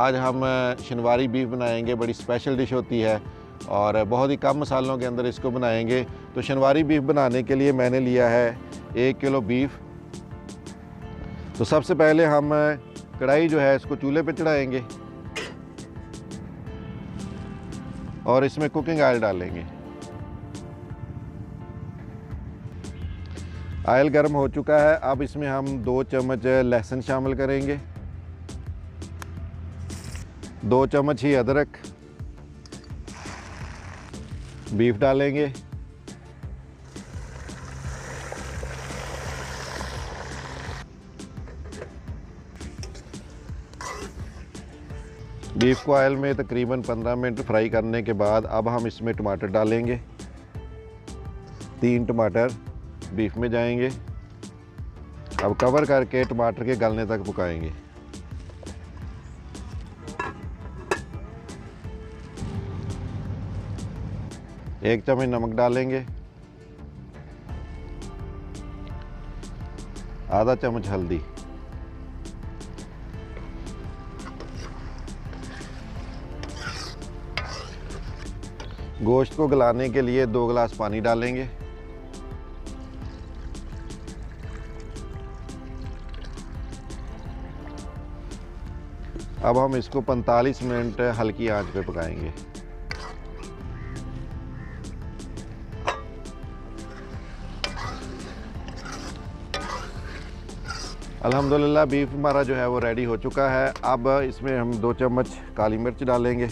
आज हम शनवारी बीफ बनाएंगे। बड़ी स्पेशल डिश होती है और बहुत ही कम मसालों के अंदर इसको बनाएंगे। तो शनवारी बीफ बनाने के लिए मैंने लिया है 1 किलो बीफ। तो सबसे पहले हम कढ़ाई जो है इसको चूल्हे पे चढ़ाएंगे और इसमें कुकिंग ऑयल डालेंगे। ऑयल गर्म हो चुका है। अब इसमें हम 2 चम्मच लहसुन शामिल करेंगे, 2 चम्मच ही अदरक, बीफ डालेंगे, बीफ को ऑयल में तकरीबन 15 मिनट फ्राई करने के बाद अब हम इसमें टमाटर डालेंगे। 3 टमाटर बीफ में जाएंगे। अब कवर करके टमाटर के गलने तक पकाएंगे। एक चम्मच नमक डालेंगे, आधा चम्मच हल्दी, गोश्त को गलाने के लिए 2 गिलास पानी डालेंगे। अब हम इसको 45 मिनट हल्की आंच पे पकाएंगे। अल्हम्दुलिल्लाह बीफ हमारा जो है वो रेडी हो चुका है। अब इसमें हम 2 चम्मच काली मिर्च डालेंगे,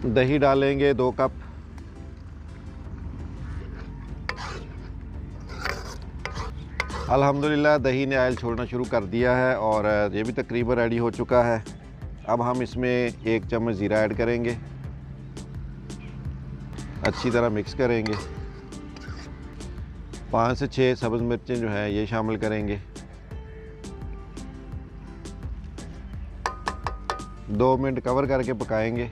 दही डालेंगे 2 कप, अल्हम्दुलिल्लाह दही ने ऑयल छोड़ना शुरू कर दिया है और ये भी तकरीबन रेडी हो चुका है। अब हम इसमें 1 चम्मच ज़ीरा ऐड करेंगे, अच्छी तरह मिक्स करेंगे। 5 से 6 सब्ज़ मिर्चें जो हैं ये शामिल करेंगे। 2 मिनट कवर करके पकाएंगे।